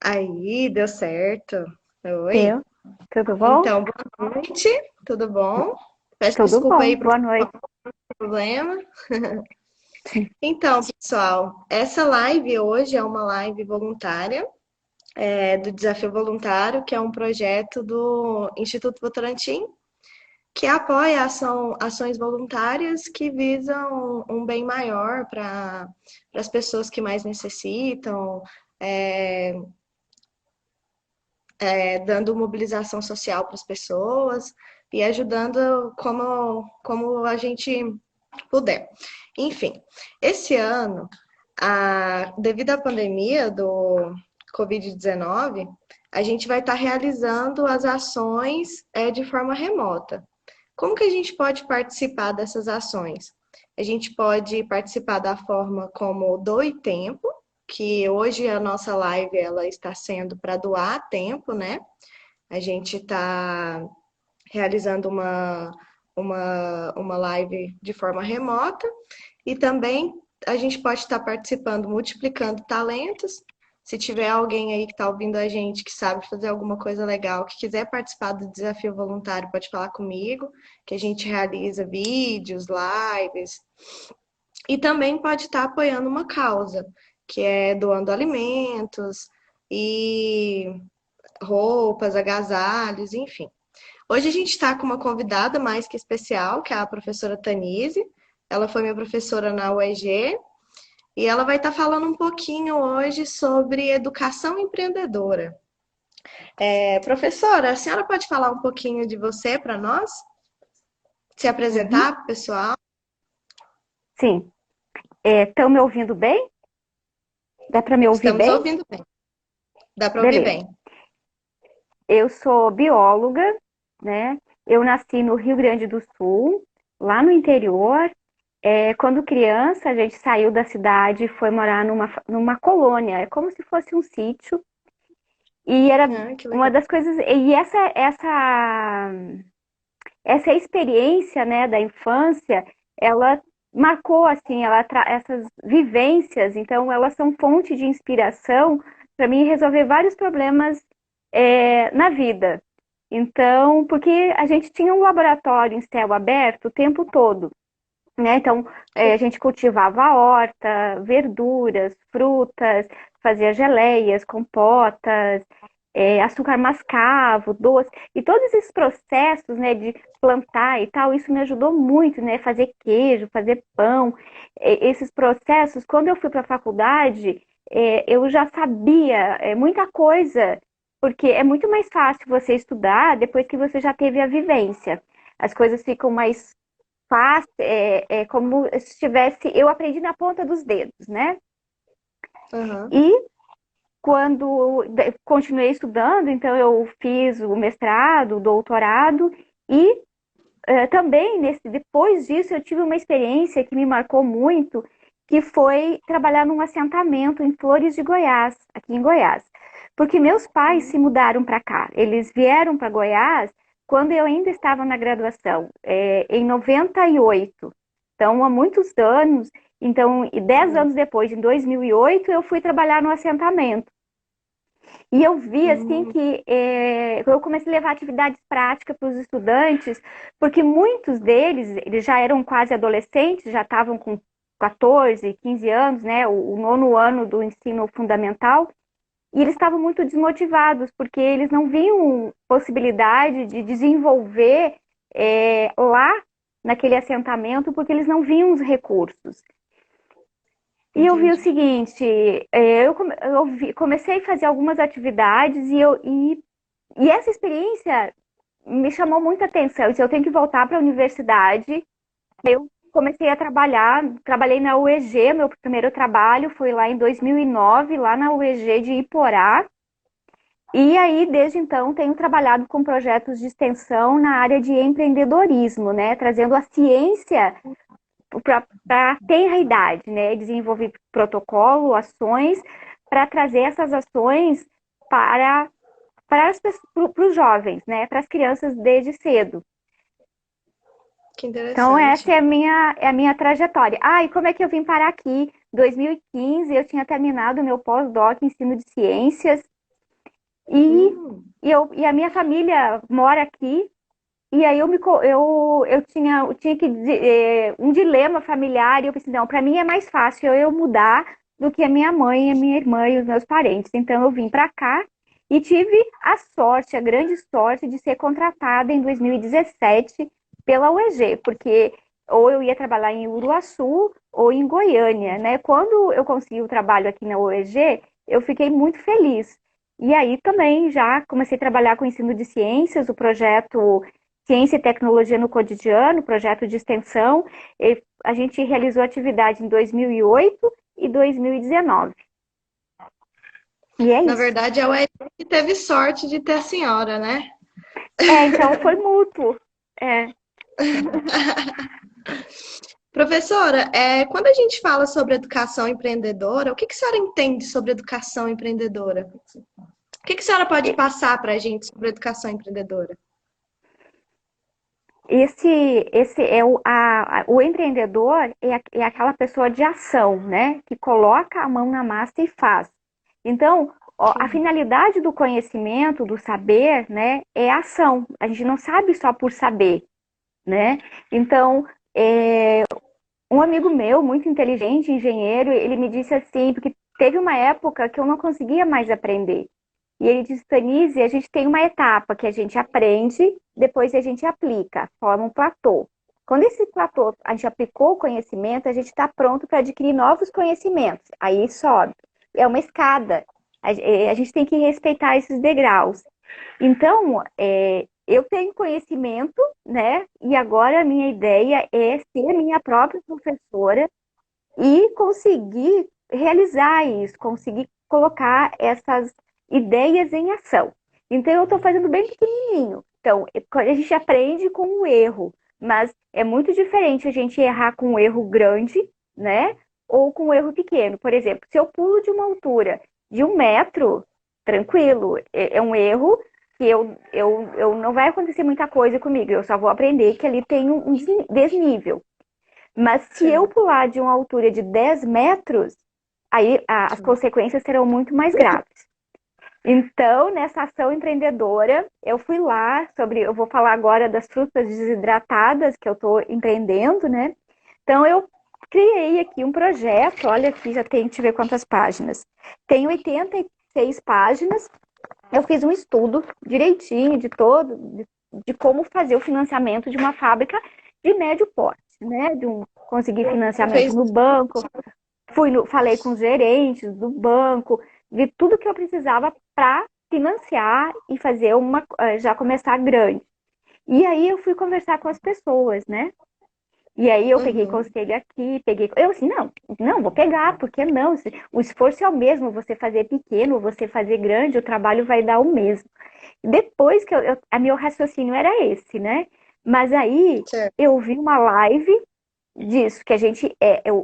Aí, deu certo. Oi. Deu. Tudo bom? Então, boa noite, tudo bom? Peço Tudo desculpa bom. aí por Boa noite. problema. Então, pessoal, essa live hoje é uma live voluntária, do Desafio Voluntário, que é um projeto do Instituto Votorantim, que apoia ações voluntárias que visam um bem maior para as pessoas que mais necessitam, é, dando mobilização social para as pessoas e ajudando como a gente puder. Enfim, esse ano, devido à pandemia do Covid-19, a gente vai estar realizando as ações de forma remota. Como que a gente pode participar dessas ações? A gente pode participar da forma como Doe Tempo, que hoje a nossa live ela está sendo para doar tempo, né? A gente está realizando uma live de forma remota e também a gente pode estar participando, multiplicando talentos. Se tiver alguém aí que está ouvindo a gente que sabe fazer alguma coisa legal, que quiser participar do desafio voluntário, pode falar comigo, que a gente realiza vídeos, lives, e também pode estar apoiando uma causa, que é doando alimentos e roupas, agasalhos, enfim. Hoje a gente está com uma convidada mais que especial, que é a professora Tanise. Ela foi minha professora na UEG e ela vai estar falando um pouquinho hoje sobre educação empreendedora. Professora, a senhora pode falar um pouquinho de você para nós? Se Uhum. apresentar para o pessoal? Sim. Estão me ouvindo bem? Dá para me ouvir Estamos bem? ouvindo bem. Dá para ouvir Beleza. bem. Eu sou bióloga, né? Eu nasci no Rio Grande do Sul, lá no interior. Quando criança, a gente saiu da cidade e foi morar numa colônia. É como se fosse um sítio. E era Ah, que uma legal. das coisas. E essa experiência, né, da infância, ela marcou assim, essas vivências, então elas são fonte de inspiração para mim resolver vários problemas na vida. Então, porque a gente tinha um laboratório em céu aberto o tempo todo, né? Então, a gente cultivava a horta, verduras, frutas, fazia geleias, compotas, açúcar mascavo, doce, e todos esses processos, né, de plantar e tal, isso me ajudou muito, né, fazer queijo, fazer pão, esses processos, quando eu fui para a faculdade, eu já sabia muita coisa, porque é muito mais fácil você estudar depois que você já teve a vivência. As coisas ficam mais fáceis, como se tivesse, eu aprendi na ponta dos dedos, né? Uhum. E quando continuei estudando, então eu fiz o mestrado, o doutorado e também depois disso eu tive uma experiência que me marcou muito, que foi trabalhar num assentamento em Flores de Goiás, aqui em Goiás. Porque meus pais se mudaram para cá. Eles vieram para Goiás quando eu ainda estava na graduação, em 98. Então, há muitos anos. Então, e 10 anos depois, em 2008, eu fui trabalhar no assentamento. E eu vi assim Hum, que eu comecei a levar atividades práticas para os estudantes, porque muitos deles, eles já eram quase adolescentes, já estavam com 14, 15 anos, né, o nono ano do ensino fundamental, e eles estavam muito desmotivados, porque eles não viam possibilidade de desenvolver lá naquele assentamento, porque eles não viam os recursos. E eu vi o entendi. seguinte, comecei a fazer algumas atividades e essa experiência me chamou muita atenção. Eu disse, eu tenho que voltar para a universidade. Eu comecei a trabalhar, trabalhei na UEG, meu primeiro trabalho foi lá em 2009, lá na UEG de Iporá. E aí, desde então, tenho trabalhado com projetos de extensão na área de empreendedorismo, né? Trazendo a ciência para a tenra idade, né? Desenvolver protocolo, ações, para trazer essas ações para, para os jovens, né? Para as crianças desde cedo. Que Então, essa interessante. é a minha trajetória. Ah, e como é que eu vim parar aqui? Em 2015, eu tinha terminado o meu pós-doc em ensino de ciências. E, Hum. e a minha família mora aqui, e aí eu tinha que um dilema familiar, e eu pensei, não, para mim é mais fácil eu mudar do que a minha mãe, a minha irmã e os meus parentes. Então eu vim para cá e tive a sorte, a grande sorte de ser contratada em 2017 pela UEG, porque ou eu ia trabalhar em Uruaçu ou em Goiânia, né? Quando eu consegui o trabalho aqui na UEG, eu fiquei muito feliz. E aí também já comecei a trabalhar com o ensino de ciências, o projeto Ciência e Tecnologia no Cotidiano, projeto de extensão. A gente realizou atividade em 2008 e 2019. E é Na isso. verdade, a UEG que teve sorte de ter a senhora, né? Então foi mútuo. É. Professora, quando a gente fala sobre educação empreendedora, o que que a senhora entende sobre educação empreendedora? O que que a senhora pode passar para a gente sobre educação empreendedora? Esse é o empreendedor é aquela pessoa de ação, né? Que coloca a mão na massa e faz. Então, ó, a Sim. finalidade do conhecimento, do saber, né, é a ação. A gente não sabe só por saber, né? Então, um amigo meu, muito inteligente, engenheiro, ele me disse assim, porque teve uma época que eu não conseguia mais aprender. E ele disse, Tanise, a gente tem uma etapa que a gente aprende, depois a gente aplica, forma um platô. Quando esse platô, a gente aplicou o conhecimento, a gente está pronto para adquirir novos conhecimentos. Aí sobe. É uma escada. A gente tem que respeitar esses degraus. Então, eu tenho conhecimento, né? E agora a minha ideia é ser minha própria professora e conseguir realizar isso, conseguir colocar essas ideias em ação. Então, eu estou fazendo bem pequenininho. Então, a gente aprende com o erro, mas é muito diferente a gente errar com um erro grande, né? Ou com um erro pequeno. Por exemplo, se eu pulo de uma altura de 1 metro, tranquilo, é um erro que eu não vai acontecer muita coisa comigo, eu só vou aprender que ali tem um desnível. Mas se eu Sim. pular de uma altura de 10 metros, aí as Sim. consequências serão muito mais graves. Então, nessa ação empreendedora, eu fui lá eu vou falar agora das frutas desidratadas que eu estou empreendendo, né? Então, eu criei aqui um projeto, olha aqui, já tem, deixa eu ver quantas páginas. Tem 86 páginas. Eu fiz um estudo direitinho de como fazer o financiamento de uma fábrica de médio porte, né? Conseguir financiamento Fez. no banco, falei com os gerentes do banco, vi tudo que eu precisava para financiar e fazer já começar grande. E aí eu fui conversar com as pessoas, né? E aí eu peguei Uhum. conselho aqui, eu assim, não, vou pegar, por que não? O esforço é o mesmo, você fazer pequeno, você fazer grande, o trabalho vai dar o mesmo. Depois que a meu raciocínio era esse, né? Mas aí Certo. eu vi uma live disso, que a gente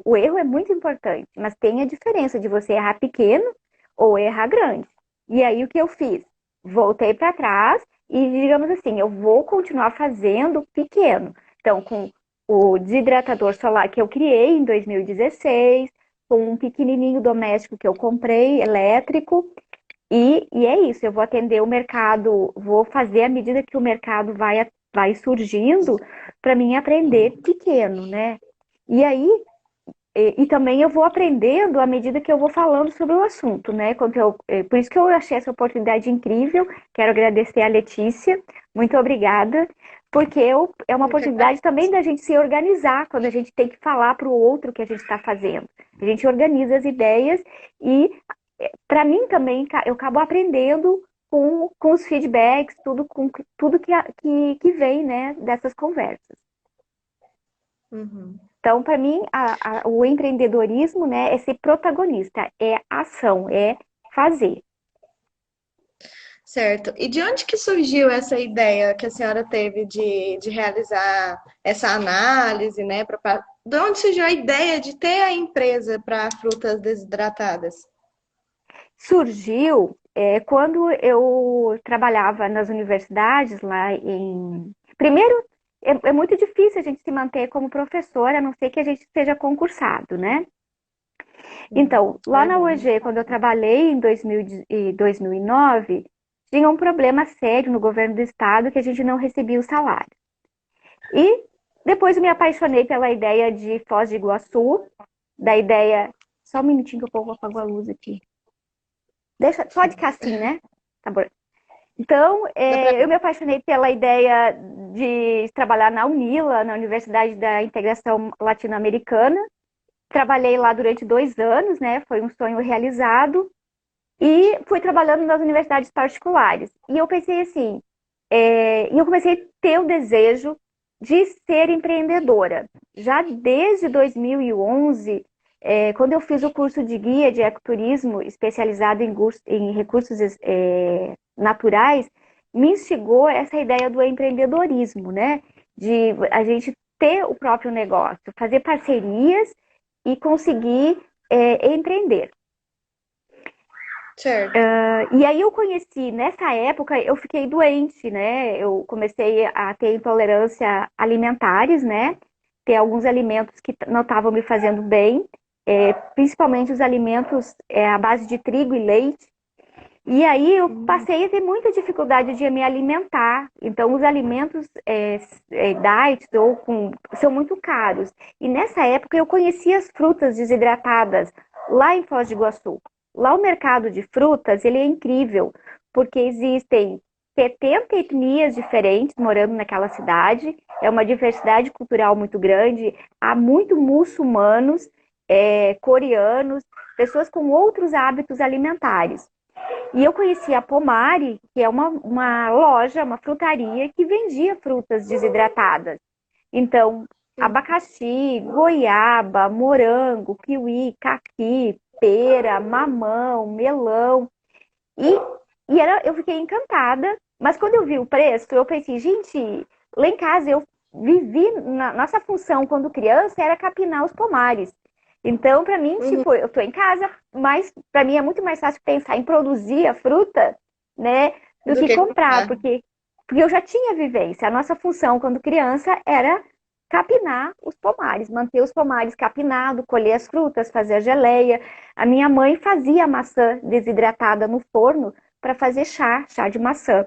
o erro é muito importante, mas tem a diferença de você errar pequeno ou errar grande. E aí o que eu fiz? Voltei para trás e, digamos assim, eu vou continuar fazendo pequeno. Então, com o desidratador solar que eu criei em 2016, com um pequenininho doméstico que eu comprei, elétrico, e é isso, eu vou atender o mercado, vou fazer à medida que o mercado vai surgindo, para mim aprender pequeno, né? E aí, e também eu vou aprendendo à medida que eu vou falando sobre o assunto, né? Por isso que eu achei essa oportunidade incrível. Quero agradecer a Letícia, muito obrigada, porque é uma Eu que oportunidade agradeço. também da gente se organizar quando a gente tem que falar para o outro o que a gente está fazendo. A gente organiza as ideias e, para mim também, eu acabo aprendendo com os feedbacks, com tudo que vem, né, dessas conversas. Uhum. Então, para mim, o empreendedorismo, né, é ser protagonista, é ação, é fazer. Certo. E de onde que surgiu essa ideia que a senhora teve de realizar essa análise, né? De onde surgiu a ideia de ter a empresa para frutas desidratadas? Surgiu quando eu trabalhava nas universidades Primeiro, é muito difícil a gente se manter como professora, a não ser que a gente seja concursado, né? Então, lá na Verdade. UEG, quando eu trabalhei em 2009, tinha um problema sério no governo do estado que a gente não recebia o salário. E depois eu me apaixonei pela ideia de Foz do Iguaçu, da ideia... Só um minutinho que o povo apagou a luz aqui. Pode ficar assim, né? Tá bom. Então, Dá pra eu me apaixonei pela ideia de trabalhar na UNILA, na Universidade da Integração Latino-Americana. Trabalhei lá durante 2 anos, né? Foi um sonho realizado. E fui trabalhando nas universidades particulares. E eu pensei assim, e eu comecei a ter o desejo de ser empreendedora. Já desde 2011, quando eu fiz o curso de guia de ecoturismo especializado em recursos naturais, me instigou essa ideia do empreendedorismo, né? De a gente ter o próprio negócio, fazer parcerias e conseguir empreender. Certo. E aí eu conheci, nessa época, eu fiquei doente, né? Eu comecei a ter intolerância alimentares, né? Ter alguns alimentos que não estavam me fazendo bem, principalmente os alimentos à base de trigo e leite. E aí eu passei a ter muita dificuldade de me alimentar. Então os alimentos diet são muito caros. E nessa época eu conheci as frutas desidratadas lá em Foz do Iguaçu. Lá o mercado de frutas, ele é incrível, porque existem 70 etnias diferentes morando naquela cidade, é uma diversidade cultural muito grande, há muito muçulmanos, coreanos, pessoas com outros hábitos alimentares. E eu conheci a Pomari, que é uma loja, uma frutaria que vendia frutas desidratadas. Então, abacaxi, goiaba, morango, kiwi, caqui, pera, mamão, melão. Eu fiquei encantada, mas quando eu vi o preço, eu pensei, gente, lá em casa eu vivi, nossa função quando criança era capinar os pomares. Então, para mim, Uhum. tipo, eu tô em casa, mas para mim é muito mais fácil pensar em produzir a fruta, né, do Do que que comprar, comprar. porque eu já tinha vivência. A nossa função quando criança era capinar os pomares, manter os pomares capinados, colher as frutas, fazer a geleia. A minha mãe fazia maçã desidratada no forno para fazer chá de maçã.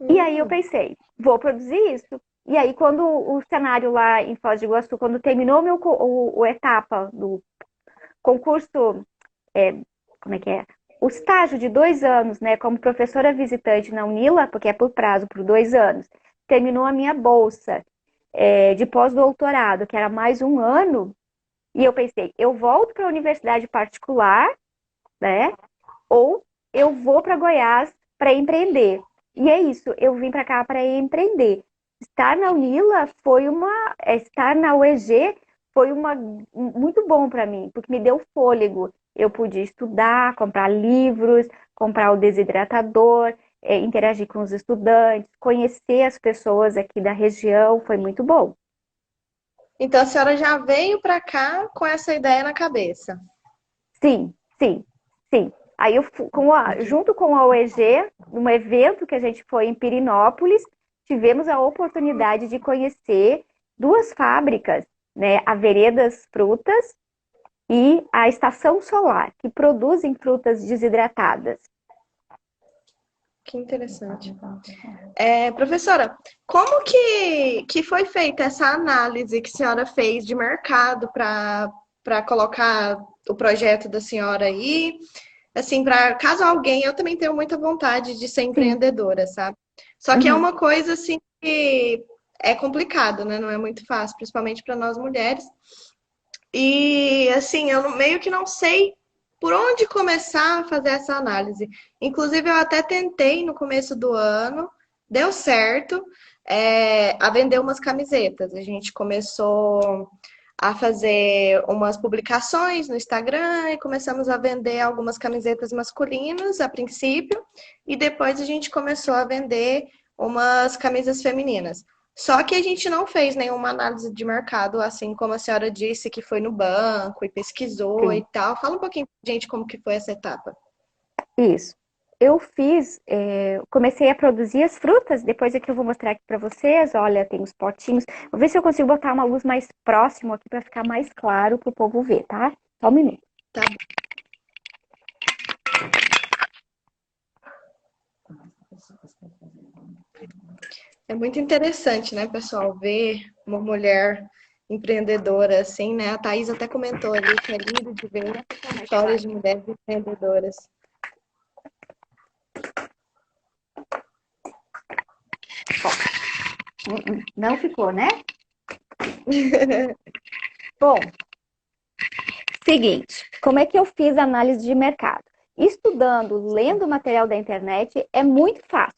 E aí eu Hum. pensei, vou produzir isso. E aí, quando o cenário lá em Foz do Iguaçu, quando terminou o etapa do concurso, é, como é que é? O estágio de 2 anos, né, como professora visitante na UNILA, porque é por prazo, por 2 anos, terminou a minha bolsa de pós-doutorado, que era mais 1 ano, e eu pensei, eu volto para a universidade particular, né, ou eu vou para Goiás para empreender. E é isso, eu vim para cá para empreender. Estar na UNILA estar na UEG foi muito bom para mim, porque me deu fôlego. Eu pude estudar, comprar livros, comprar o desidratador, interagir com os estudantes, conhecer as pessoas aqui da região, foi muito bom. Então a senhora já veio para cá com essa ideia na cabeça. Sim, sim, sim. Aí junto com a UEG, num evento que a gente foi em Pirinópolis, tivemos a oportunidade de conhecer 2 fábricas, né? A Veredas Frutas e a Estação Solar, que produzem frutas desidratadas. Que interessante. Professora, como que foi feita essa análise que a senhora fez de mercado para colocar o projeto da senhora aí? Assim, para caso alguém, eu também tenho muita vontade de ser Sim. empreendedora, sabe? Só que é Uhum. uma coisa assim que é complicado, né? Não é muito fácil, principalmente para nós mulheres. E assim, meio que não sei por onde começar a fazer essa análise. Inclusive, eu até tentei no começo do ano, deu certo, a vender umas camisetas. A gente começou a fazer umas publicações no Instagram e começamos a vender algumas camisetas masculinas a princípio, e depois a gente começou a vender umas camisas femininas. Só que a gente não fez nenhuma análise de mercado, assim como a senhora disse que foi no banco e pesquisou e Sim, tal. Fala um pouquinho pra gente como que foi essa etapa. isso. Eu comecei a produzir as frutas, depois é que eu vou mostrar aqui para vocês. Olha, tem os potinhos. Vou ver se eu consigo botar uma luz mais próximo aqui para ficar mais claro para o povo ver, tá? Só um minuto. Tá. É muito interessante, né, pessoal, ver uma mulher empreendedora assim, né? A Thaís até comentou ali que é lindo de ver histórias de mulheres empreendedoras. Não ficou, né? Bom, seguinte, como é que eu fiz a análise de mercado? Estudando, lendo o material da internet é muito fácil,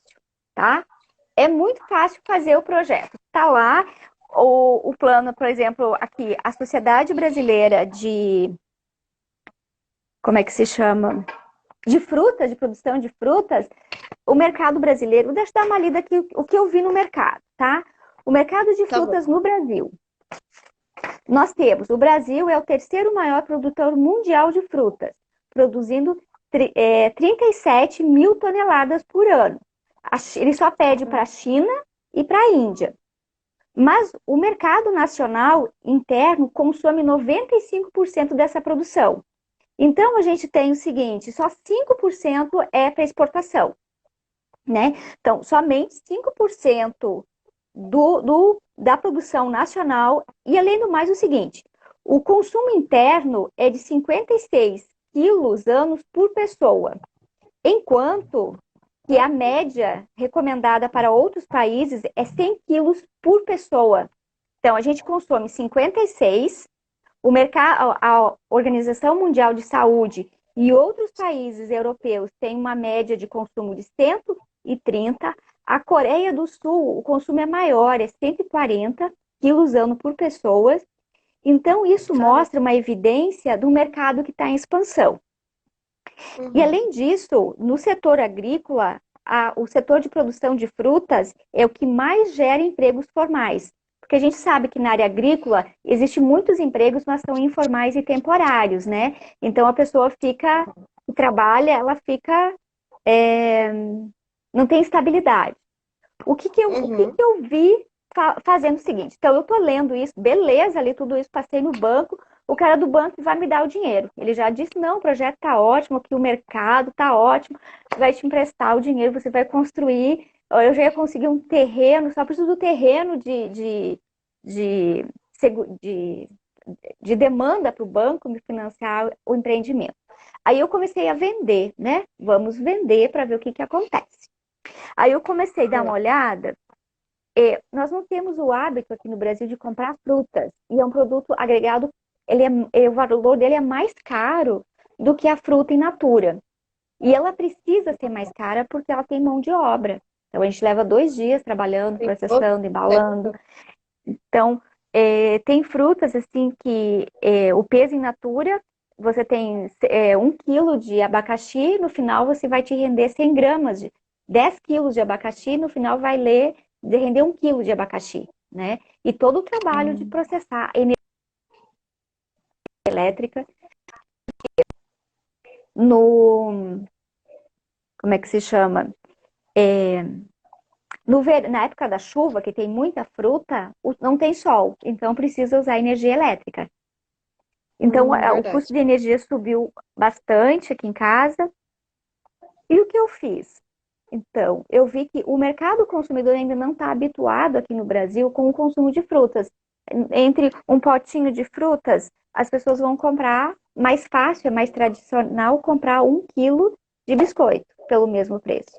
tá? É muito fácil fazer o projeto. Tá lá o plano, por exemplo, aqui, a Sociedade Brasileira de, como é que se chama? De frutas, de produção de frutas, o mercado brasileiro, deixa eu dar uma lida aqui, o que eu vi no mercado, tá? O mercado de Tá bom. frutas no Brasil. Nós temos, o Brasil é o terceiro maior produtor mundial de frutas, produzindo 37 mil toneladas por ano. Ele só pede para a China e para a Índia. Mas o mercado nacional interno consome 95% dessa produção. Então, a gente tem o seguinte, só 5% é para exportação, né? Então, somente 5% da produção nacional. E, além do mais, o seguinte, o consumo interno é de 56 quilos anos por pessoa, enquanto que a média recomendada para outros países é 100 quilos por pessoa. Então, a gente consome 56, a Organização Mundial de Saúde e outros países europeus têm uma média de consumo de 130. A Coreia do Sul, o consumo é maior, é 140 quilos ano por pessoa. Então, isso mostra uma evidência do mercado que está em expansão. E, além disso, no setor agrícola, o setor de produção de frutas é o que mais gera empregos formais. Porque a gente sabe que na área agrícola existem muitos empregos, mas são informais e temporários, né? Então a pessoa trabalha, ela fica, não tem estabilidade. O que que eu vi fazendo o seguinte? Então eu tô lendo isso, beleza, li tudo isso, passei no banco, o cara do banco vai me dar o dinheiro. Ele já disse, não, o projeto tá ótimo, que o mercado tá ótimo, vai te emprestar o dinheiro, você vai construir. Eu já ia conseguir um terreno, só preciso do terreno de, de, de demanda para o banco me financiar o empreendimento. Aí eu comecei a vender, né? Vamos vender para ver o que que acontece. Aí eu comecei a dar uma olhada. Nós não temos o hábito aqui no Brasil de comprar frutas. E é um produto agregado, o valor dele é mais caro do que a fruta in natura. E ela precisa ser mais cara porque ela tem mão de obra. Então, a gente leva 2 dias trabalhando, processando, embalando. Então, tem frutas assim que o peso in natura, você tem 1 quilo de abacaxi, no final você vai te render 100 gramas, 10 quilos de abacaxi, no final vai render 1 quilo de abacaxi, né? E todo o trabalho de processar energia elétrica no, como é que se chama? Na época da chuva, que tem muita fruta, não tem sol, então precisa usar energia elétrica. Então, o custo de energia subiu bastante aqui em casa. E o que eu fiz? Então, eu vi que o mercado consumidor ainda não está habituado aqui no Brasil com o consumo de frutas. Entre um potinho de frutas, as pessoas vão comprar, mais fácil, é mais tradicional, comprar 1 quilo de biscoito pelo mesmo preço.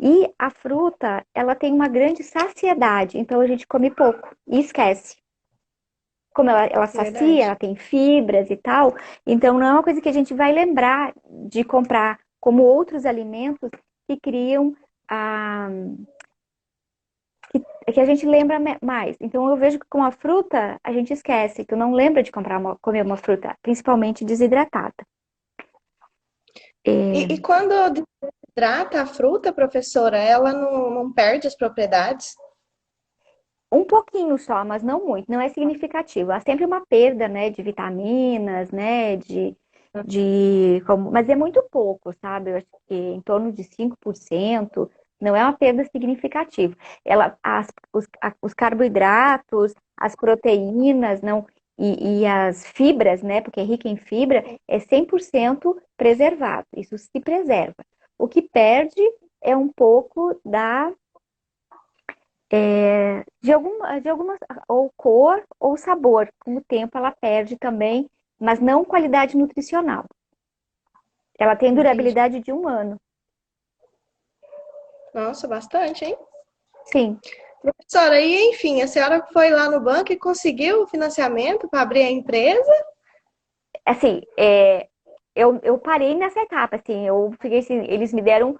E a fruta, ela tem uma grande saciedade, então a gente come pouco e esquece. Como ela sacia, ela tem fibras e tal, então não é uma coisa que a gente vai lembrar de comprar, como outros alimentos que criam que a gente lembra mais. Então eu vejo que com a fruta a gente esquece, que não lembra de comer uma fruta, principalmente desidratada. E quando desidrata a fruta, professora, ela não perde as propriedades? Um pouquinho só, mas não muito, não é significativo. Há sempre uma perda, né, de vitaminas, né, mas é muito pouco, sabe? Eu acho que em torno de 5%, não é uma perda significativa. Os carboidratos, as proteínas, não, e as fibras, né, porque é rica em fibra, é 100% preservado. Isso se preserva. O que perde é um pouco de algumas, ou cor ou sabor. Com o tempo ela perde também, mas não qualidade nutricional. Ela tem Entendi. durabilidade de 1 ano. Nossa, bastante, hein? Sim, Professora, e enfim, a senhora foi lá no banco e conseguiu o financiamento para abrir a empresa? assim, eu parei nessa etapa, assim, eu fiquei assim, eles me deram,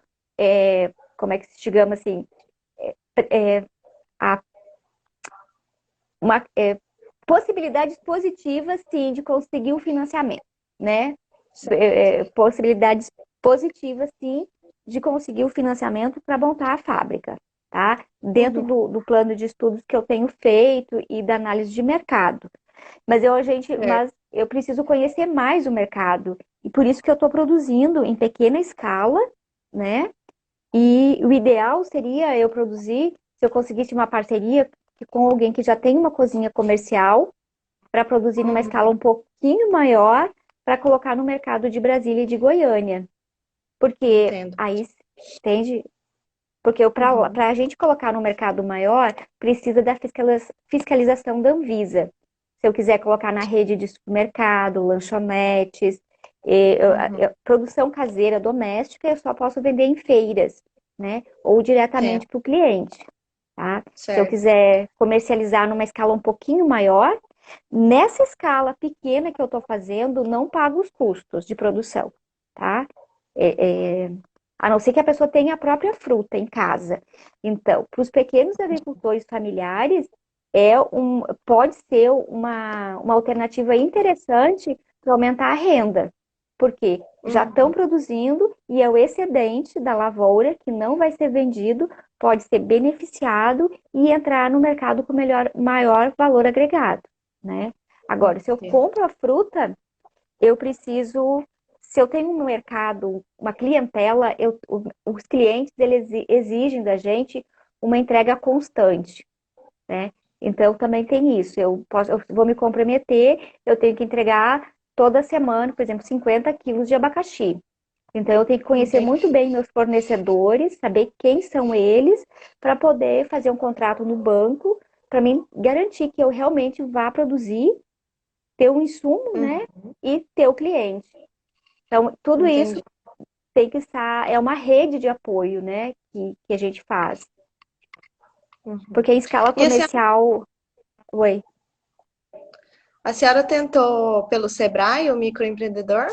como é que se digamos assim, a, uma, possibilidades positivas, sim, de conseguir o financiamento, né? Certo. Possibilidades positivas, sim, de conseguir o financiamento para montar a fábrica, tá? Dentro Uhum. do plano de estudos que eu tenho feito e da análise de mercado. Certo. Mas eu preciso conhecer mais o mercado. E por isso que eu estou produzindo em pequena escala, né? E o ideal seria eu produzir, se eu conseguisse uma parceria com alguém que já tem uma cozinha comercial, para produzir numa Uhum. escala um pouquinho maior, para colocar no mercado de Brasília e de Goiânia. Porque Entendo. aí, entende? Porque Uhum. para a gente colocar no mercado maior, precisa da fiscalização da Anvisa. Se eu quiser colocar na rede de supermercado, lanchonetes, Uhum. produção caseira doméstica, eu só posso vender em feiras, né? Ou diretamente Entendo. para o cliente, tá? Se eu Certo. quiser comercializar numa escala um pouquinho maior, nessa escala pequena que eu estou fazendo, não pago os custos de produção, tá? É, a não ser que a pessoa tenha a própria fruta em casa. Então, para os pequenos agricultores familiares, pode ser uma alternativa interessante para aumentar a renda, porque já estão Uhum. produzindo e é o excedente da lavoura que não vai ser vendido, pode ser beneficiado e entrar no mercado com maior valor agregado, né? Agora, se eu Entendo. compro a fruta, eu preciso, se eu tenho um mercado, uma clientela, os clientes eles exigem da gente uma entrega constante, né? Então também tem isso. Eu vou me comprometer, eu tenho que entregar toda semana, por exemplo, 50 quilos de abacaxi. Então eu tenho que conhecer muito Entendi. bem meus fornecedores, saber quem são eles, para poder fazer um contrato no banco, para mim garantir que eu realmente vá produzir, ter o insumo, né? Uhum. E ter o cliente. Então, tudo isso Entendi. tem que estar, é uma rede de apoio, né, que a gente faz. Uhum. Porque em escala E comercial, oi, a senhora tentou pelo Sebrae, o microempreendedor?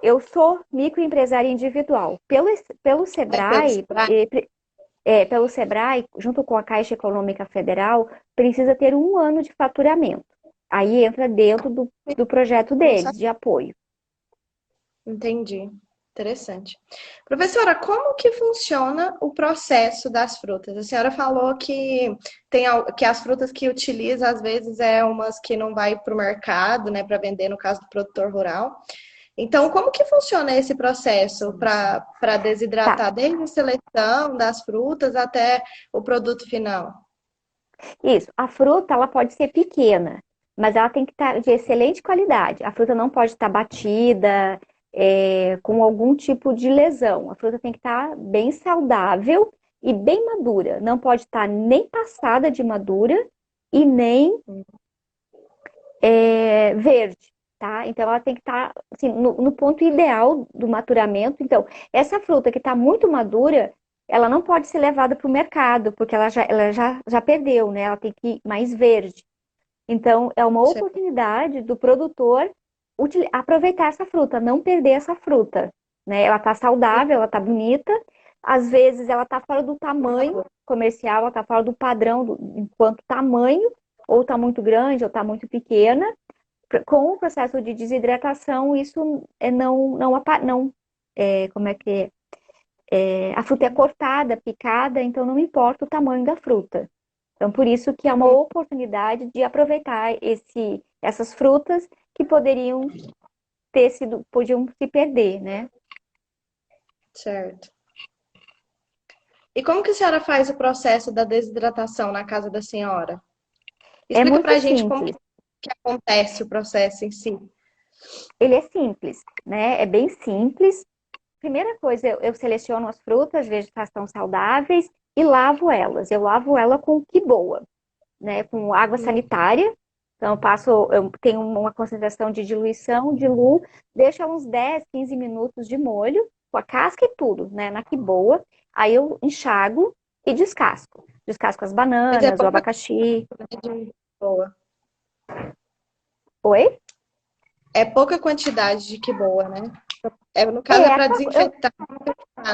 eu sou microempresária individual. Pelo É pelo Sebrae, Sebrae? pelo Sebrae, junto com a Caixa Econômica Federal, precisa ter 1 ano de faturamento. Aí entra dentro do projeto Não deles, sabia. de apoio. Entendi. Interessante. Professora, como que funciona o processo das frutas? A senhora falou que que as frutas que utiliza, às vezes, é umas que não vai para o mercado, né, para vender, no caso do produtor rural. Então, como que funciona esse processo para Tá, desidratar, desde a seleção das frutas até o produto final? isso. A fruta, ela pode ser pequena, mas ela tem que estar de excelente qualidade. A fruta não pode estar batida, com algum tipo de lesão. A fruta tem que estar bem saudável e bem madura. Não pode estar nem passada de madura e nem verde, tá? Então ela tem que estar assim, no ponto ideal do maturamento. Então, essa fruta que está muito madura, ela não pode ser levada para o mercado, porque ela já perdeu, né? Ela tem que ir mais verde. Então, é uma Certo. oportunidade do produtor aproveitar essa fruta, não perder essa fruta, né? Ela está saudável, ela está bonita, às vezes ela está fora do tamanho comercial, ela está fora do padrão enquanto tamanho, ou está muito grande, ou está muito pequena. Com o processo de desidratação, isso não, como é que é? A fruta é cortada, picada, então não importa o tamanho da fruta. Então, por isso que é uma Uhum. oportunidade de aproveitar essas frutas que podiam se perder, né? Certo. E como que a senhora faz o processo da desidratação na casa da senhora? É Explica muito pra gente como simples. que acontece o processo em si. Ele é simples, né? É bem simples. primeira coisa, eu seleciono as frutas, vejo se elas estão saudáveis e lavo elas. Eu lavo ela com que boa, né? Com água sanitária. Então, eu tenho uma concentração de diluição, diluo, deixo uns 10, 15 minutos de molho, com a casca e tudo, né? Na que boa. Aí eu enxago e descasco. Descasco as Mas é bananas, o pouca abacaxi. quantidade de boa. Oi? É pouca quantidade de que boa, né? No caso é É, para desinfetar,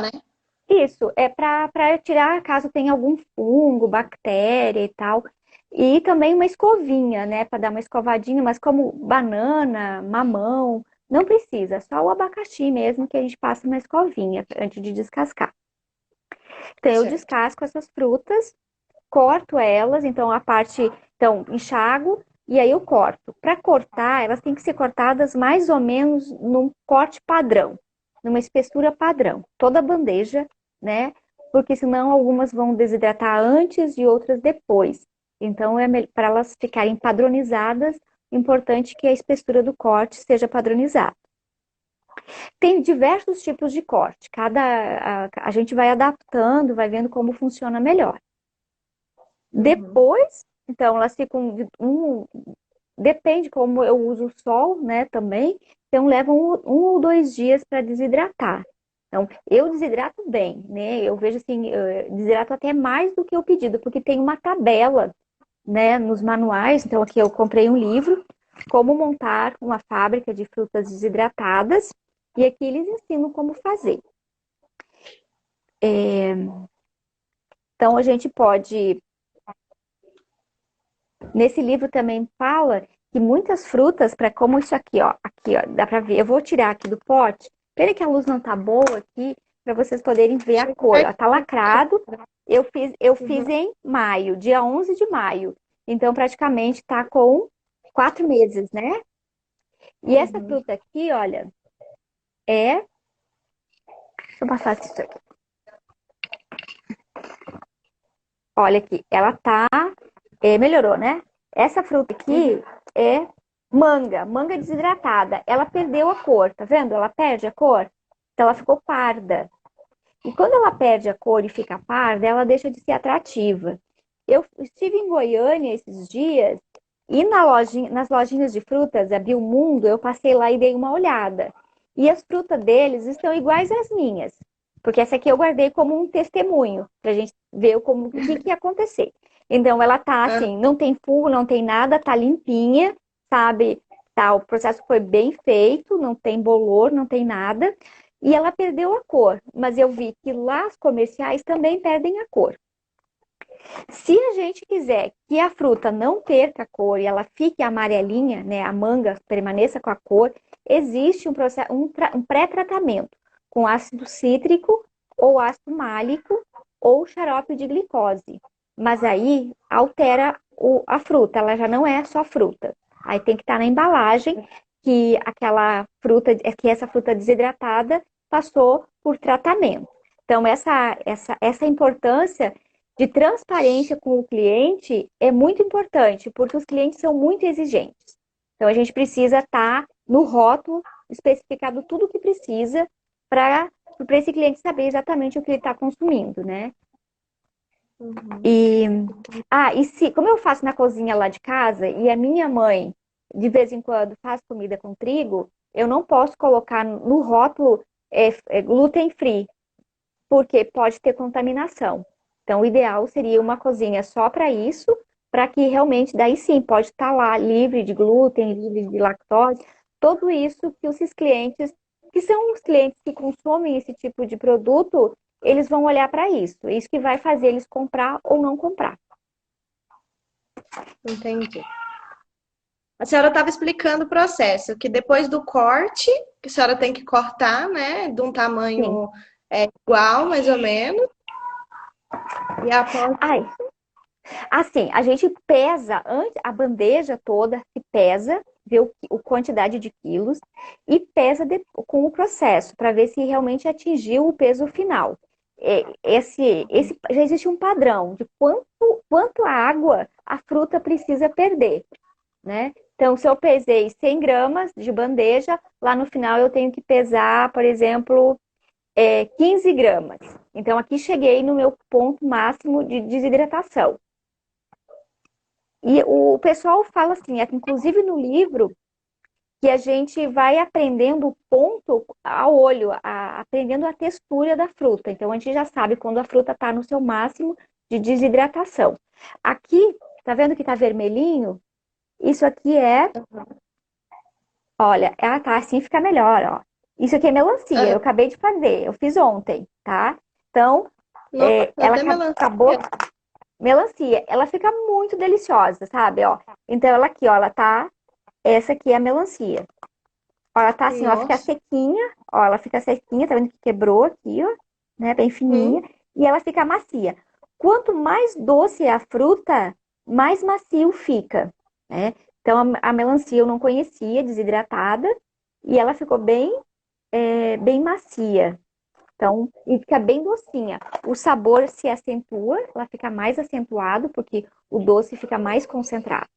né? isso, é para tirar caso tenha algum fungo, bactéria e tal. E também uma escovinha, né, para dar uma escovadinha, mas como banana, mamão, não precisa, só o abacaxi mesmo que a gente passa uma escovinha antes de descascar. Então eu Certo. descasco essas frutas, corto elas, então enxago e aí eu corto. Para cortar, elas têm que ser cortadas mais ou menos num corte padrão, numa espessura padrão. Toda a bandeja, né? Porque senão algumas vão desidratar antes e outras depois. Então, para elas ficarem padronizadas, importante que a espessura do corte seja padronizada. Tem diversos tipos de corte, a gente vai adaptando, vai vendo como funciona melhor. Uhum. Depois, então, elas ficam depende como eu uso o sol, né, também. Então, levam um ou 2 dias para desidratar. Então, eu desidrato bem, né? Eu vejo assim, eu desidrato até mais do que o pedido, porque tem uma tabela, né, nos manuais. Então, aqui eu comprei um livro, Como Montar uma Fábrica de Frutas Desidratadas, e aqui eles ensinam como fazer. Então, a gente pode. Nesse livro também fala que muitas frutas, para como isso aqui, ó, dá para ver. Eu vou tirar aqui do pote. Pena que a luz não tá boa aqui, para vocês poderem ver a cor. Ó, tá lacrado. Eu fiz em maio, dia 11 de maio. Então, praticamente tá com 4 meses, né? E essa Uhum. fruta aqui, olha, é. Deixa eu passar isso aqui. Olha aqui, ela tá. Melhorou, né? Essa fruta aqui é manga desidratada. Ela perdeu a cor, tá vendo? Ela perde a cor, então ela ficou parda. E quando ela perde a cor e fica parda, ela deixa de ser atrativa. Eu estive em Goiânia esses dias e nas lojinhas de frutas, a Biomundo, eu passei lá e dei uma olhada. E as frutas deles estão iguais às minhas. Porque essa aqui eu guardei como um testemunho, pra gente ver o que ia acontecer. Então, ela tá Ah, assim, não tem fungo, não tem nada, tá limpinha, sabe? Tá, o processo foi bem feito, não tem bolor, não tem nada. E ela perdeu a cor, mas eu vi que lá as comerciais também perdem a cor. Se a gente quiser que a fruta não perca a cor e ela fique amarelinha, né, a manga permaneça com a cor, existe um pré-tratamento com ácido cítrico ou ácido málico ou xarope de glicose. Mas aí altera a fruta, ela já não é só fruta. Aí tem que estar na embalagem que essa fruta desidratada passou por tratamento. Então, essa importância de transparência com o cliente é muito importante, porque os clientes são muito exigentes. Então, a gente precisa estar no rótulo, especificado tudo o que precisa para esse cliente saber exatamente o que ele está consumindo, né? uhum. E, como eu faço na cozinha lá de casa e a minha mãe, de vez em quando, faz comida com trigo, eu não posso colocar no rótulo gluten free, porque pode ter contaminação. Então, o ideal seria uma cozinha só para isso, para que realmente, daí sim, pode estar lá livre de glúten, livre de lactose, tudo isso que esses clientes, que são os clientes que consomem esse tipo de produto, eles vão olhar para isso. Isso que vai fazer eles comprar ou não comprar. Entendi. A senhora estava explicando o processo, que depois do corte, que a senhora tem que cortar, né, de um Sim. tamanho igual, mais ou menos, e após. Ai, assim, a gente pesa a bandeja toda, se pesa, vê a quantidade de quilos e pesa com o processo para ver se realmente atingiu o peso final. Já existe um padrão de quanto água a fruta precisa perder, né? Então, se eu pesei 100 gramas de bandeja, lá no final eu tenho que pesar, por exemplo, 15 gramas. Então, aqui cheguei no meu ponto máximo de desidratação. E o pessoal fala assim, inclusive no livro, que a gente vai aprendendo o ponto ao olho, aprendendo a textura da fruta. Então, a gente já sabe quando a fruta está no seu máximo de desidratação. Aqui, tá vendo que tá vermelhinho? Isso aqui olha, tá, assim fica melhor, ó. Isso aqui é melancia, eu Aham. acabei de fazer, eu fiz ontem, tá? Então, Nossa, ela até melancia. acabou, melancia, ela fica muito deliciosa, sabe, ó. Então, ela aqui, ó, essa aqui é a melancia. Ó, ela tá assim, ó, fica Nossa. sequinha, ó, ela fica sequinha, tá vendo que quebrou aqui, ó, né, bem fininha, e ela fica macia. Quanto mais doce é a fruta, mais macio fica, né? Então, a melancia eu não conhecia, desidratada, e ela ficou bem macia. Então, e fica bem docinha. O sabor se acentua, ela fica mais acentuado, porque o doce fica mais concentrado.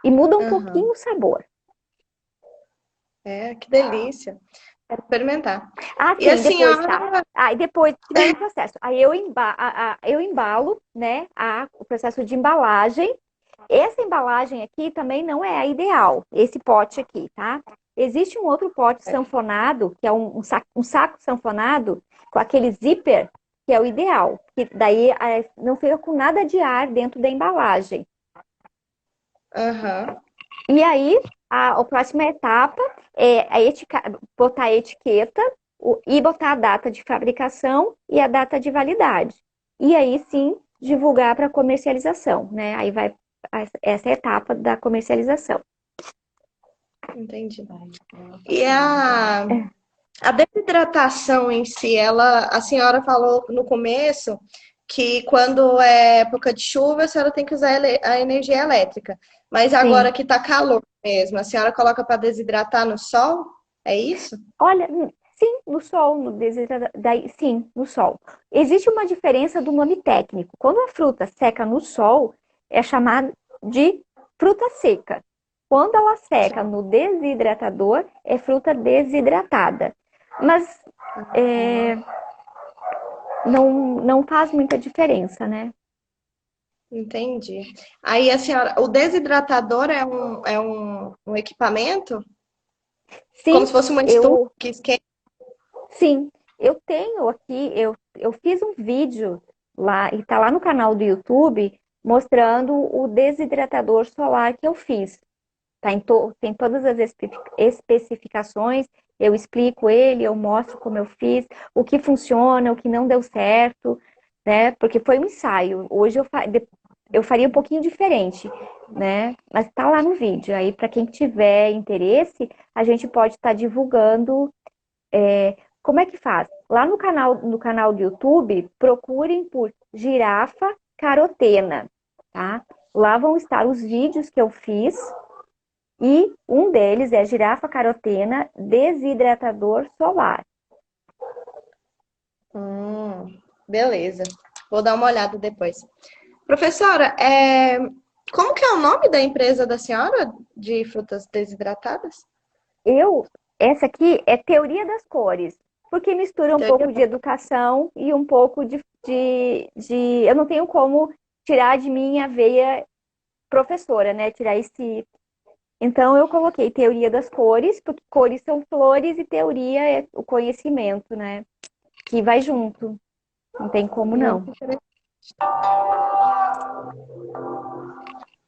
E muda um Aham. pouquinho o sabor. É, que delícia. Quero experimentar. Ah, E a sim, depois, tá? senhora. Aí depois que daí o processo. Aí eu embalo, né? O processo de embalagem. Essa embalagem aqui também não é a ideal, esse pote aqui, tá? Existe um outro pote sanfonado, que é um saco sanfonado, com aquele zíper, que é o ideal. Que daí não fica com nada de ar dentro da embalagem. Aham. E aí, a próxima etapa é botar a etiqueta e botar a data de fabricação e a data de validade. E aí sim, divulgar para comercialização, né? Aí vai essa é a etapa da comercialização. Entendi. E a desidratação em si, a senhora falou no começo que quando é época de chuva, a senhora tem que usar a energia elétrica. Mas agora Sim. que tá calor mesmo, a senhora coloca para desidratar no sol? É isso? Olha, sim, no sol, sim, no sol. Existe uma diferença do nome técnico. Quando a fruta seca no sol, é chamada de fruta seca. Quando ela seca no desidratador, é fruta desidratada. Mas é, não faz muita diferença, né? Entendi. Aí a senhora, o desidratador um equipamento? Como Sim, se fosse uma estufa eu que esquenta? Sim, eu tenho aqui, eu fiz um vídeo lá, e tá lá no canal do YouTube, mostrando o desidratador solar que eu fiz. Tem todas as especificações, eu explico ele, eu mostro como eu fiz, o que funciona, o que não deu certo, né? Porque foi um ensaio. Hoje eu faria um pouquinho diferente, né? Mas tá lá no vídeo. Aí, para quem tiver interesse, a gente pode estar divulgando como é que faz? Lá no canal do YouTube, procurem por girafa carotena, tá? Lá vão estar os vídeos que eu fiz e um deles é girafa carotena desidratador solar. Beleza. Vou dar uma olhada depois. Professora, como que é o nome da empresa da senhora de frutas desidratadas? Essa aqui é teoria das cores, porque mistura um Teoria- pouco de educação e um pouco eu não tenho como tirar de mim a veia professora, né? Tirar esse. Então, eu coloquei teoria das cores, porque cores são flores e teoria é o conhecimento, né? Que vai junto. Não tem como Muito não. interessante.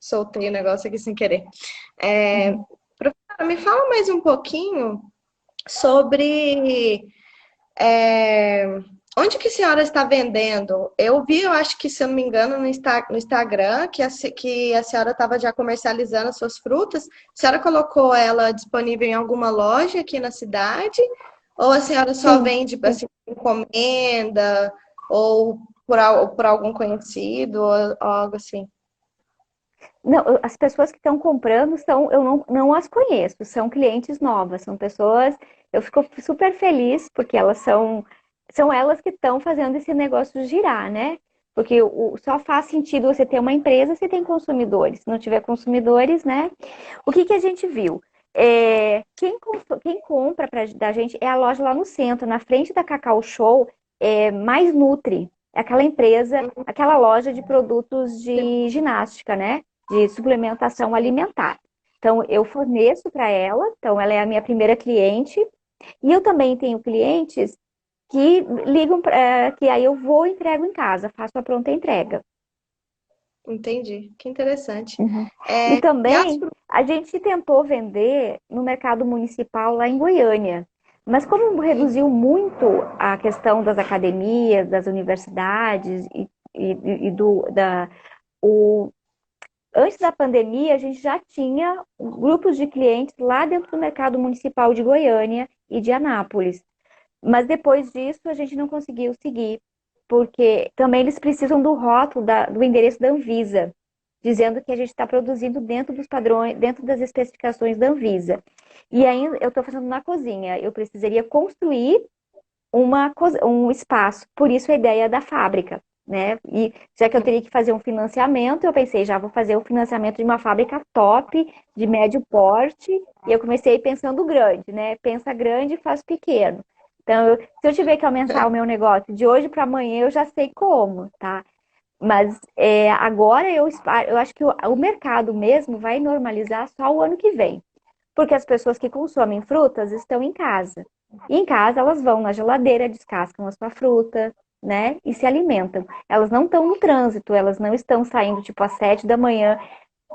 Soltei o negócio aqui sem querer. É, Uhum. professora, me fala mais um pouquinho sobre onde que a senhora está vendendo. Eu vi, eu acho que, se eu não me engano, no Instagram, que a senhora estava já comercializando as suas frutas. A senhora colocou ela disponível em alguma loja aqui na cidade? Ou a senhora só Sim, vende sim. assim, encomenda? Ou por algum conhecido, ou algo assim? Não, as pessoas que estão comprando eu não as conheço, são clientes novas, são pessoas. Eu fico super feliz porque são elas que estão fazendo esse negócio girar, né? Porque só faz sentido você ter uma empresa se tem consumidores. Se não tiver consumidores, né? O que a gente viu? Quem compra da gente é a loja lá no centro, na frente da Cacau Show, Mais Nutri. É aquela empresa, aquela loja de produtos de ginástica, né? De suplementação alimentar. Então, eu forneço para ela, então ela é a minha primeira cliente. E eu também tenho clientes que ligam, que aí eu vou e entrego em casa, faço a pronta entrega. Entendi. Que interessante. Uhum. E É, e as também frutas? a gente tentou vender no mercado municipal lá em Goiânia. Mas como reduziu muito a questão das academias, das universidades e o, antes da pandemia, a gente já tinha grupos de clientes lá dentro do mercado municipal de Goiânia e de Anápolis. Mas depois disso a gente não conseguiu seguir, porque também eles precisam do rótulo, do endereço da Anvisa, dizendo que a gente está produzindo dentro dos padrões, dentro das especificações da Anvisa. E ainda eu estou fazendo na cozinha, eu precisaria construir um espaço, por isso a ideia da fábrica. Né? E já que eu teria que fazer um financiamento, eu pensei, já vou fazer o financiamento de uma fábrica top, de médio porte, e eu comecei pensando grande, né? Pensa grande e faz pequeno. Então, se eu tiver que aumentar o meu negócio de hoje para amanhã, eu já sei como, tá? Mas agora eu acho que o mercado mesmo vai normalizar só o ano que vem. Porque as pessoas que consomem frutas estão em casa. E em casa elas vão na geladeira, descascam a sua fruta, né? E se alimentam. Elas não estão no trânsito, elas não estão saindo tipo às 7 da manhã,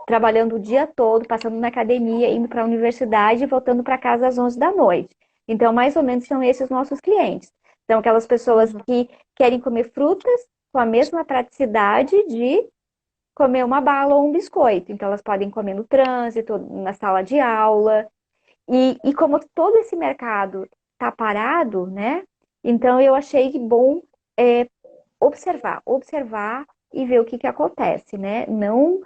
trabalhando o dia todo, passando na academia, indo para a universidade e voltando para casa às 11 da noite. Então, mais ou menos são esses os nossos clientes. São aquelas pessoas Uhum. que querem comer frutas com a mesma praticidade de comer uma bala ou um biscoito. Então, elas podem comer no trânsito, na sala de aula. E como todo esse mercado está parado, né? Então, eu achei bom é, observar e ver o que acontece, né? Não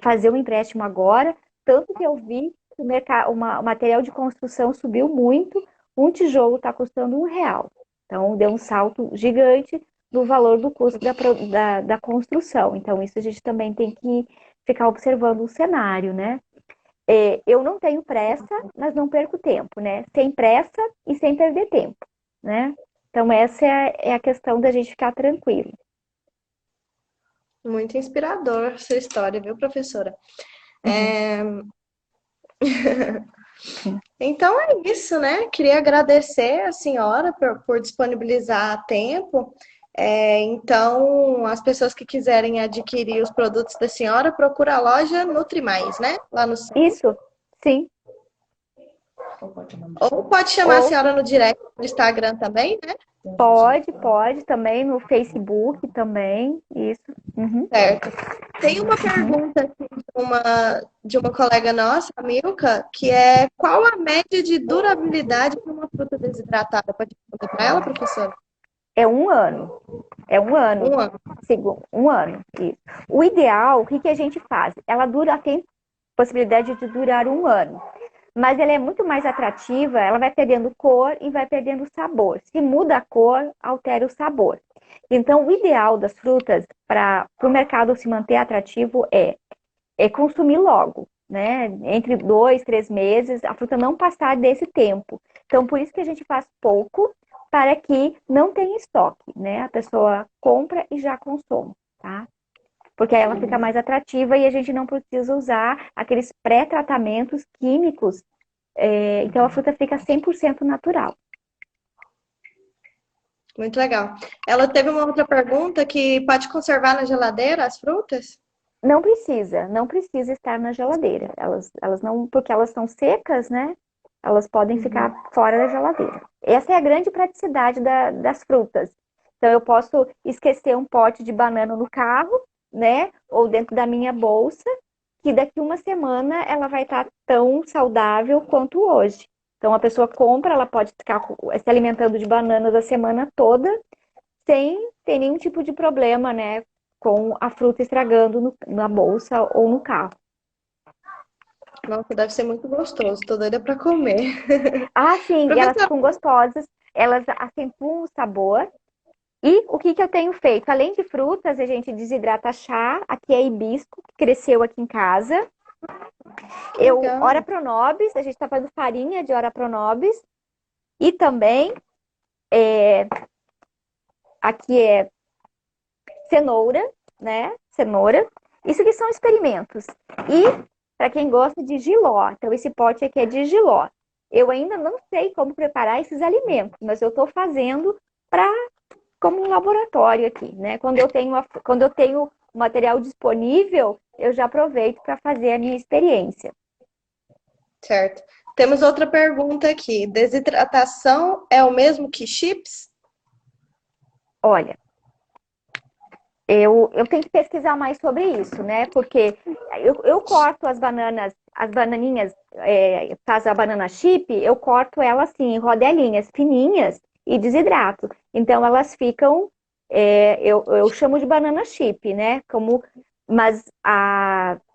fazer um empréstimo agora, tanto que eu vi que o material de construção subiu muito, um tijolo está custando R$ 1. Então, deu um salto gigante no valor do custo da construção. Então, isso a gente também tem que ficar observando o cenário, né? Eu não tenho pressa, mas não perco tempo, né? Sem pressa e sem perder tempo, né? Então, essa é a questão da gente ficar tranquilo. Muito inspirador sua história, viu, professora? Uhum. Então é isso, né? Queria agradecer a senhora por disponibilizar tempo. Então, as pessoas que quiserem adquirir os produtos da senhora, procura a loja Nutrimais, né? Lá no centro. Isso, sim. Ou pode chamar a Ou senhora no direct do Instagram também, né? pode também no Facebook também. Isso. Uhum. Certo. Tem uma Uhum. pergunta aqui de uma colega nossa, a Milka, que é qual a média de durabilidade de uma fruta desidratada? Pode responder para ela, professora? É um ano. É um ano. Um ano. Segundo, um ano. Isso. O ideal, o que a gente faz? Ela tem possibilidade de durar um ano. Mas ela é muito mais atrativa, ela vai perdendo cor e vai perdendo sabor. Se muda a cor, altera o sabor. Então, o ideal das frutas para o mercado se manter atrativo é consumir logo, né? Entre 2, 3 meses, a fruta não passar desse tempo. Então, por isso que a gente faz pouco para que não tenha estoque, né? A pessoa compra e já consome, tá? Porque aí ela fica mais atrativa e a gente não precisa usar aqueles pré-tratamentos químicos. Então, a fruta fica 100% natural. Muito legal. Ela teve uma outra pergunta que pode conservar na geladeira as frutas? Não precisa estar na geladeira. Elas não, porque elas são secas, né? Elas podem ficar fora da geladeira. Essa é a grande praticidade das frutas. Então, eu posso esquecer um pote de banana no carro, né? Ou dentro da minha bolsa, que daqui uma semana ela vai estar tão saudável quanto hoje. Então, a pessoa compra, ela pode ficar se alimentando de bananas a semana toda, sem ter nenhum tipo de problema, né? Com a fruta estragando na bolsa ou no carro. Nossa, deve ser muito gostoso. Tô doida para comer. Ah, sim, e elas Professora, ficam gostosas, elas acentuam o sabor. E o que eu tenho feito? Além de frutas, a gente desidrata chá, aqui é hibisco, que cresceu aqui em casa. Legal. Ora Pronobis, a gente está fazendo farinha de Ora Pronobis e também aqui é cenoura, né? Cenoura. Isso que são experimentos. E para quem gosta de jiló, então esse pote aqui é de jiló. Eu ainda não sei como preparar esses alimentos, mas eu estou fazendo para como um laboratório aqui, né? Quando eu tenho material disponível, eu já aproveito para fazer a minha experiência. Certo. Temos outra pergunta aqui. Desidratação é o mesmo que chips? Olha, eu tenho que pesquisar mais sobre isso, né? Porque eu corto as bananinhas, caso a banana chip, eu corto elas assim, em rodelinhas fininhas e desidrato. Então elas ficam, eu chamo de banana chip, né? Mas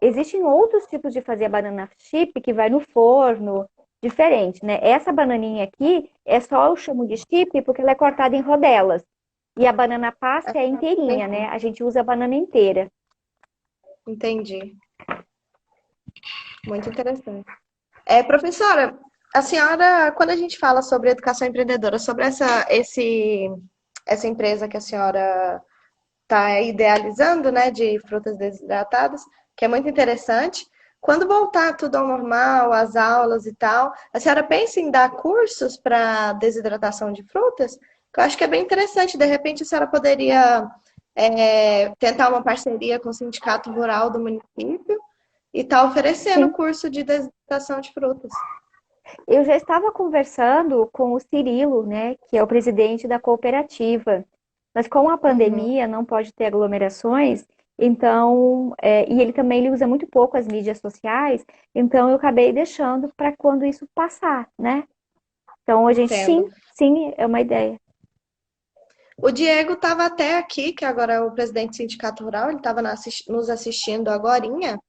existem outros tipos de fazer a banana chip que vai no forno, diferente, né? Essa bananinha aqui é só eu chamo de chip porque ela é cortada em rodelas. E a banana passa é inteirinha, né? Entendi. A gente usa a banana inteira. Entendi. Muito interessante. Professora, a senhora, quando a gente fala sobre educação empreendedora, sobre essa empresa que a senhora está idealizando, né, de frutas desidratadas, que é muito interessante. Quando voltar tudo ao normal, as aulas e tal, a senhora pensa em dar cursos para desidratação de frutas? Que eu acho que é bem interessante. De repente, a senhora poderia tentar uma parceria com o Sindicato Rural do município e estar oferecendo Sim. curso de desidratação de frutas. Eu já estava conversando com o Cirilo, né, que é o presidente da cooperativa. Mas com a Uhum, pandemia não pode ter aglomerações, então, e ele usa muito pouco as mídias sociais, então eu acabei deixando para quando isso passar, né? Então a gente entendo. sim, é uma ideia. O Diego estava até aqui, que agora é o presidente do Sindicato Rural, ele estava nos assistindo agorinha.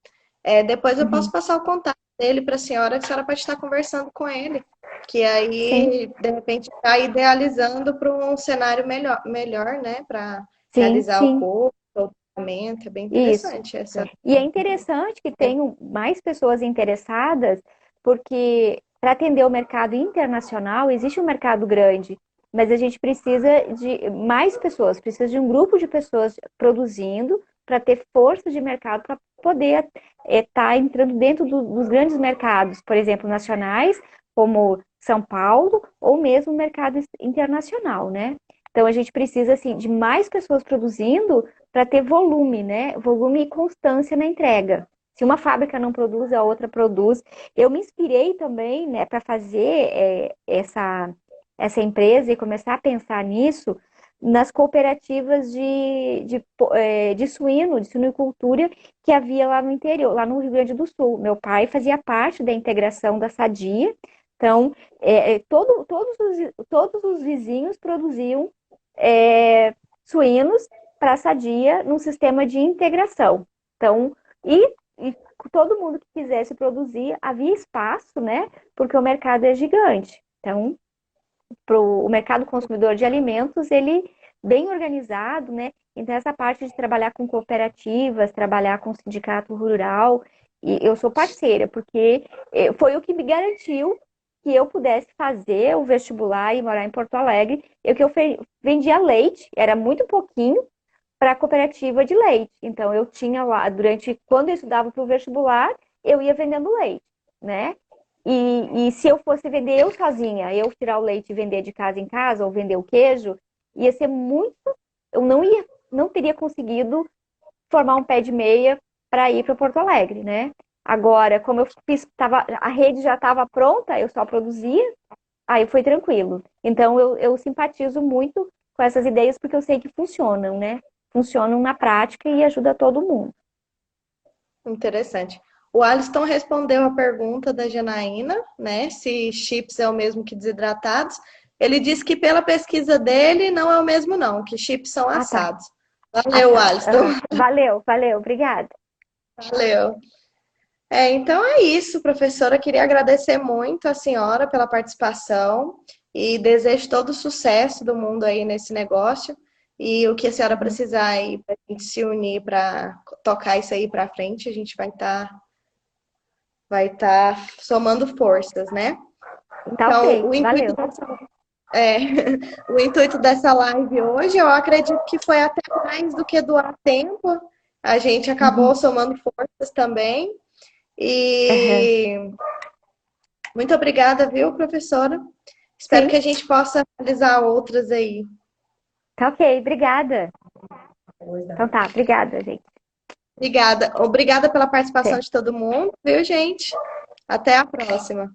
Depois eu posso Uhum. passar o contato dele para a senhora pode estar conversando com ele, que Sim, aí, de repente, está idealizando para um cenário melhor, né, para sim, realizar o sim, curso, o tratamento. É bem isso. interessante essa. E é interessante que tenham mais pessoas interessadas, porque para atender o mercado internacional, existe um mercado grande, mas a gente precisa de mais pessoas, precisa de um grupo de pessoas produzindo para ter força de mercado para poder estar entrando dentro dos grandes mercados, por exemplo, nacionais, como São Paulo, ou mesmo mercado internacional, né? Então a gente precisa assim de mais pessoas produzindo para ter volume, né? Volume e constância na entrega. Se uma fábrica não produz, a outra produz. Eu me inspirei também, né, para fazer essa empresa e começar a pensar nisso nas cooperativas de suíno, de suinocultura que havia lá no interior, lá no Rio Grande do Sul. Meu pai fazia parte da integração da Sadia, então todos os vizinhos produziam é, suínos para a Sadia num sistema de integração. Então, e todo mundo que quisesse produzir, havia espaço, né? Porque o mercado é gigante. Então, o mercado consumidor de alimentos, ele bem organizado, né? Então, essa parte de trabalhar com cooperativas, trabalhar com sindicato rural, e eu sou parceira, porque foi o que me garantiu que eu pudesse fazer o vestibular e morar em Porto Alegre. Eu vendia leite, era muito pouquinho, para a cooperativa de leite. Então, eu tinha lá, quando eu estudava para o vestibular, eu ia vendendo leite, né? E se eu fosse vender eu sozinha, eu tirar o leite e vender de casa em casa, ou vender o queijo, ia ser muito. Eu não teria conseguido formar um pé de meia para ir para Porto Alegre, né? Agora, como a rede já estava pronta, eu só produzia, aí foi tranquilo. Então, eu simpatizo muito com essas ideias porque eu sei que funcionam, né? Funcionam na prática e ajuda todo mundo. Interessante. O Alisson respondeu a pergunta da Janaína, né? Se chips é o mesmo que desidratados. Ele disse que pela pesquisa dele não é o mesmo, não, que chips são Ah, tá. assados. Valeu, Assados. Alisson. Aham. Valeu, valeu, obrigada. Valeu. Então é isso, professora. Queria agradecer muito a senhora pela participação e desejo todo o sucesso do mundo aí nesse negócio. E o que a senhora Uhum. precisar aí para a gente se unir para tocar isso aí para frente, a gente vai estar vai estar somando forças, né? Tá Então, ok, valeu. é, o intuito dessa live hoje, eu acredito que foi até mais do que doar tempo. A gente acabou Uhum. somando forças também. Aham. E muito obrigada, viu, professora? Espero Sim, que a gente possa realizar outras aí. tá ok, obrigada. Então tá, obrigada, gente. Obrigada. Obrigada pela participação Até. de todo mundo, viu, gente? Até a próxima.